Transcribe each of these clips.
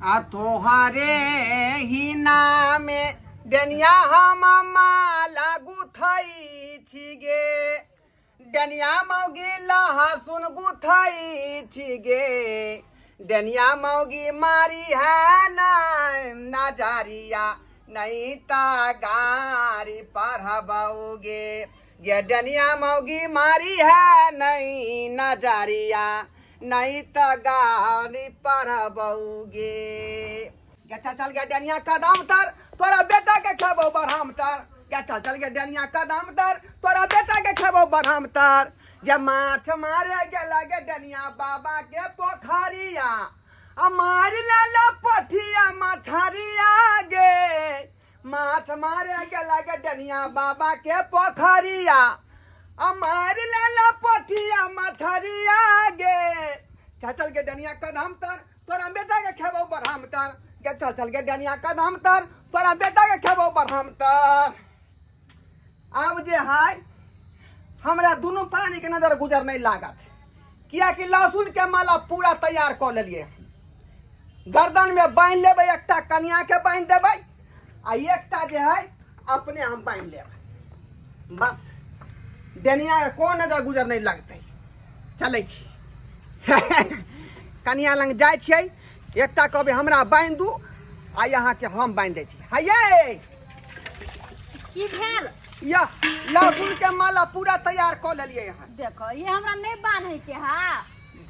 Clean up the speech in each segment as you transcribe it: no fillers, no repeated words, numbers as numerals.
आ तोहरे ही नामे डेनिया हम माला गुथई छिगे डेनिया मौगी लहसुन गुथई छिगे डेनिया मौगी मारी है नजरिया नहीं ता गारी पढ़बोगे ये डेनिया मौगी मारी है नहीं नजरिया नहीं तो गारी पढ़बोगे। चल गया डेनिया कदम तर तोरा बेटा के खेबो बढ़ाम तर चल गया डेनिया कदम तर तोरा बेटा के खेबो बढ़ाम तर ये माछ मारे गेला गे डेनिया बाबा के पोखरिया मार ला पठिया मछरिया गे माछ मारे गेला गे डेनिया बाबा के पोखरिया मार ला पठिया मछरिया गे चल के डेनिया कदम तर तोरा बेटा के खेबो बढ़ाम तर चल के डेनिया कदम तर तोरा बेटा के खेबो बढ़ाम तर। अब जे है हमरा दोनों पानी के नजर गुजर नहीं लागत किया कि लहसुन के माला पूरा तैयार कर लेलिए गर्दन में बांध लेबै एकटा कन्या के बांध देबै आ एकटा जे है अपने हम बांध लेबै बस डेनिया के कोन नजर गुजर नहीं लगतै। चलै छी कन्या लंग जाइ छियै एकटा कहबै हमरा बांध दू आ यहाँ के हम बांध दै छी। हाये की भेल या लहसुन के माला पूरा तैयार कर लेलिए यहाँ देखो ये हमरा नहीं बांधे के हा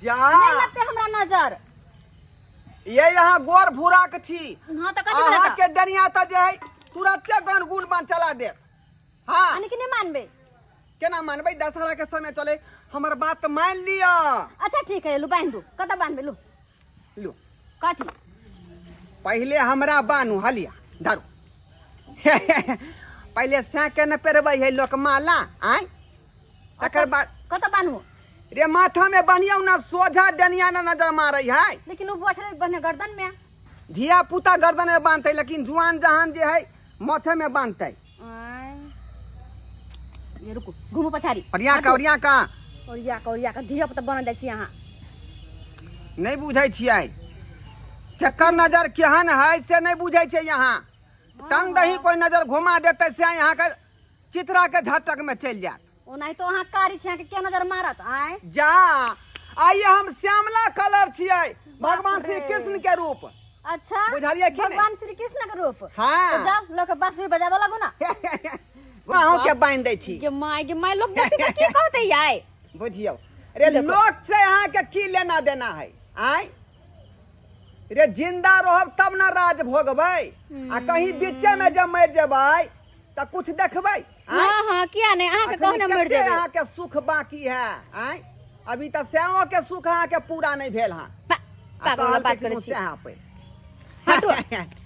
जा नहीं लगते हमरा नजर ये यहाँ गोर भूरा के छी हां त कथि अहाँ बता के डनिया त जे है तुरंते गनगुन बांध चला दे। हां अनि कि नहीं मानबे केना मानबै दशहरा के समय चले हमर बात तो मान लिया। अच्छा ठीक है लू बांध दू कत बांधबे लू लो कथि पहले हमरा बानू हलिया धरू पहले साके न पेरबै है लोक माला आय तकर बाद कत बांधू रे माथा में बनियो ना सोझा डनिया ना नजर मारै है लेकिन वो बछड़े बने गर्दन में धिया पुता गर्दन में बांधते लेकिन जुआन जहान जे है माथे में बांधते। ये रुको घुमो पछारी ओरिया का ओरिया का धिया पुता बन जाइ छी यहाँ नहीं बुझै छियै केकर नजर केहन है से नहीं बुझै छै यहाँ टन दही कोई नजर घुमा देते से यहाँ के चित्रा के झटक में चल जात ओनाही तो अहाँ कारी छी के नजर मारत आय जा आइए हम श्यामला कलर छियै भगवान श्री कृष्ण के रूप। अच्छा बुझलिए कि नहीं भगवान श्री कृष्ण के रूप हाँ तो जाओ लोग के बांसुरी बजाबे लागो ना वहाँ के बांध दै छी के माय लोग देखते तो की कहते आय बुझियो रे लोक से यहाँ के की लेना देना है आय रे जिंदा रहब तब ना राज भोगबै आ कहीं बीचे में जब मर जेबै त कुछ देखबै। हां किया नहीं अहाँ के कहने मर जेबै अहाँ के सुख बाकी है आय अभी त श्यामो के सुख अहाँ के पूरा नहीं भेल हां पागल बात करे छी यहाँ पे हटो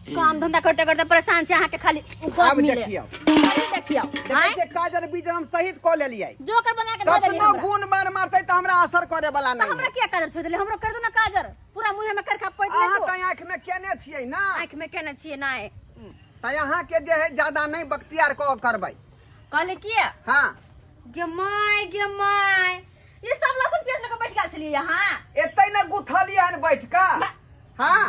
काम धंधा करते करते परेशान छी अहाँ के खाली अब देखियो हां देखै काजर बीज हम सहित क लेलियै जोकर बना के दे देलियै कतनो गुण बार मारतै त हमरा असर करे वाला तो नहीं हमरा क्या काजर छोड़ देले हमरो कर दो ना काजर पूरा मुंह में करखा पोत ले अहाँ त आँख में केने छियै ना आंख में केने छियै ना त यहाँ के जे है ज्यादा नहीं बख्तियार को करबै कहले किया हां गे माय ये सब लहसुन प्याज लेके बैठ गेल छलिए यहाँ एतै न गुथलियै हन बैठ का हां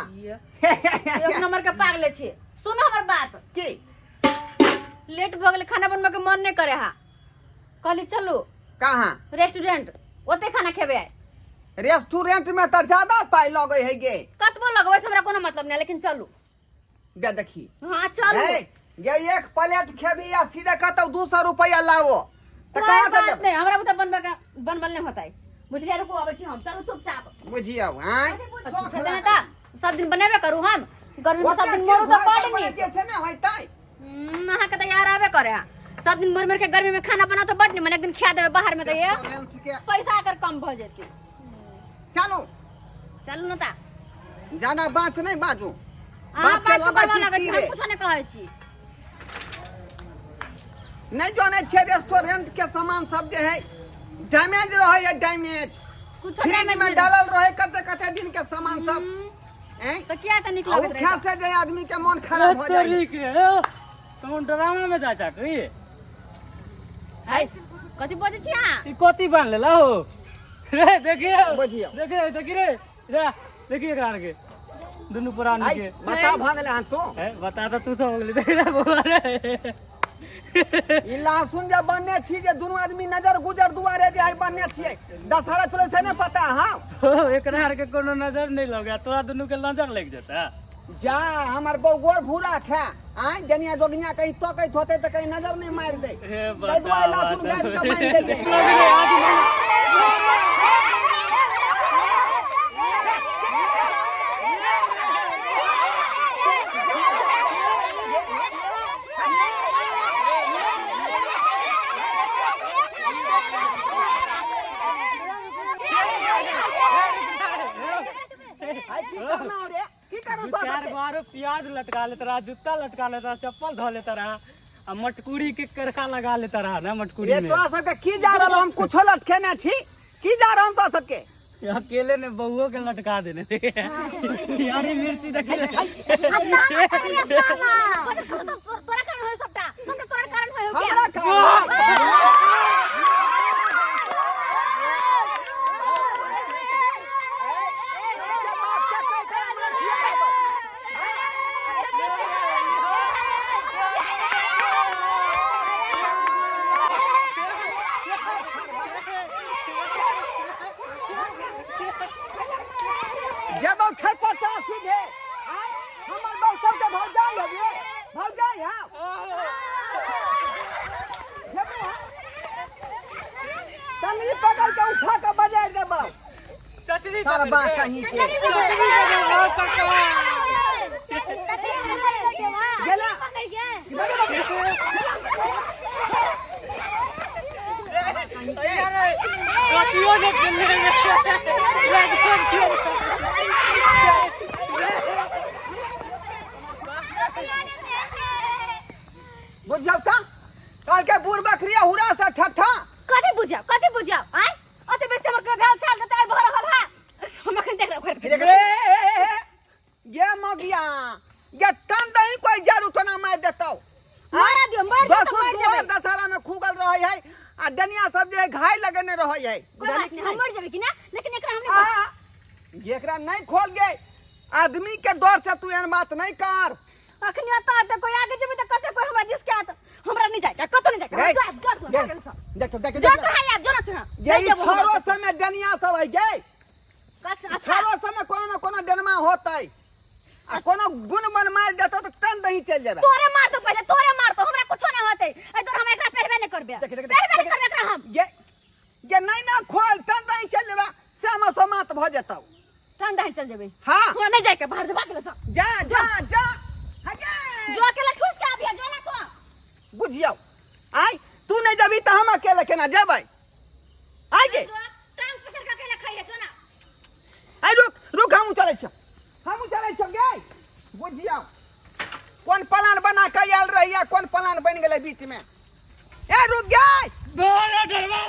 एक नंबर के पागले छी सुनो हमर बात की लेट भ गेल खाना बनबे के मन नहीं करे हा कहली चलो कहाँ रेस्टोरेंट ओते खाना खेबे रेस्टोरेंट में तो ज्यादा पाई लगे है गे कतबो लगबै हमरा कोनो मतलब नहीं लेकिन चलू बे देखी हां चलू ये एक प्लेट खेबी या सीधे कहतो 200 रुपया लाओ त कहां से बात नहीं हमरा बुता बनबे का बनबल नहीं होता है बुझलिया रुको आबै छी हम चलू चुपचाप बुझियो हां सब दिन बनाबे करू हम गर्मी में सब दिन मरू तो पड़ नहीं कैसे न होतै अहाँ के तैयार आबे करे सब दिन मर के गर्मी में खाना बनाओ तो बड नहीं मन एक दिन खा देबे बाहर में तो ये पैसा अगर कम भ जेते चलो चलू न ता जाना बात नहीं बाजू बात के लगा छी हम कुछ नहीं कहै छी नहीं जाने छे रेस्टोरेंट के सामान सब जे है डैमेज रहे है डैमेज कुछ फ्रिज में डालल रहे कते दिन के सामान सब तो क्या तो निकल रहे है से जे आदमी के मन खराब हो जाए कौन ड्रामा में जा चाट रही है कथि बजे छी अहाँ ई कथि बांध लेला हो रे देखिए बुझियो देखिए देखिए रे रे देखिए एकरा के दोनों पुराने आई के बता भागले हन तू है बता तो तू सब बोले तेरा बुआ रे ई लहसुन जब बनने छी जे दोनों आदमी नजर गुजर दुआरे जे आई बनने छियै दशहरा चले से नहीं पता हां एकरा हर के कोनो नजर नहीं लगे तोरा दोनों के नजर लग जाता जा हमर बौगोर भूरा खा आई जनिया जोगनिया कहीं तो कहीं होते तो कहीं नजर नहीं मार दे कई दुआ लहसुन गाज के बांध दे आई की करना रे की करना तो चार सकते बार प्याज लटका लेता रहा जूता लटका लेता चप्पल धो लेता रहा अब मटकुरी के करखा लगा लेता रहा ना मटकुरी ये में तो सबके की जा रहल हम कुछ लटके ना छी की जा रहल तो सबके अकेले ने बहुओं के लटका देने थे यारी मिर्ची देखे तोरा कारण होय सबटा सबटा तोरा कारण होय हो हमरा क्या जब हम छर पता सीधे हमर बहु सब के भग जाई हबे भग जाई हां तमरी पकड़ के उठा के बजा देबो चचरी सारा बा कहीं के गेला रतियो ने बुझाओ ता काल के बूढ़ बकरिया हुरा सा ठठा कथि बुझाओ आय अते बेस हमर के भेल चाल देता भर रहल हा हम अखन देख रहा देख रे ये मगिया ये टन दही कोई जरूर तो ना मार देता मारा दियो मार दियो बस तो मर दुआर जेबे दशहरा में खूगल रहै है आ डनिया सब जे घाय लगने रहै है कोई बात नहीं हम मर जेबे कि ना लेकिन एकरा हमने एकरा नहीं खोल गए आदमी के डर से तू एन बात नहीं कर अखनी आता त कोई आगे जेबे त कते कोई हमरा जिसके आत हमरा नहीं जाए कतो नहीं जाए देखो देखो जा तो है यार जो ना यही छोरो समय डनिया सब है गे अच्छा छोरो समय कोनो डनमा होता है आ कोनो गुण मन मार देतो तो टन दही चल जाबे तोरे मार तो पहले तोरे मार तो हमरा कुछो ना होते इधर हम एकरा पहरबे नहीं करबे पहरबे नहीं करबे एकरा हम ये नहीं ना खोल टन दही चल जाबे सामा समात भ जेतौ ठंडा ही चल जेबे हां हमरा नहीं जाए के बाहर से भाग ले सब जा जा जा हगे जो अकेला ठूस के आबिया जो ना तो बुझियो आई तू नहीं जबी त हम अकेले केना जेबै आई गे टांग पसर के अकेला खाइए जो ना आई रुक हम चलै छ गे बुझियो कौन प्लान बना के आयल रहिया कौन प्लान बन गेलै बीच में ए रुक गे बड़ा डरवा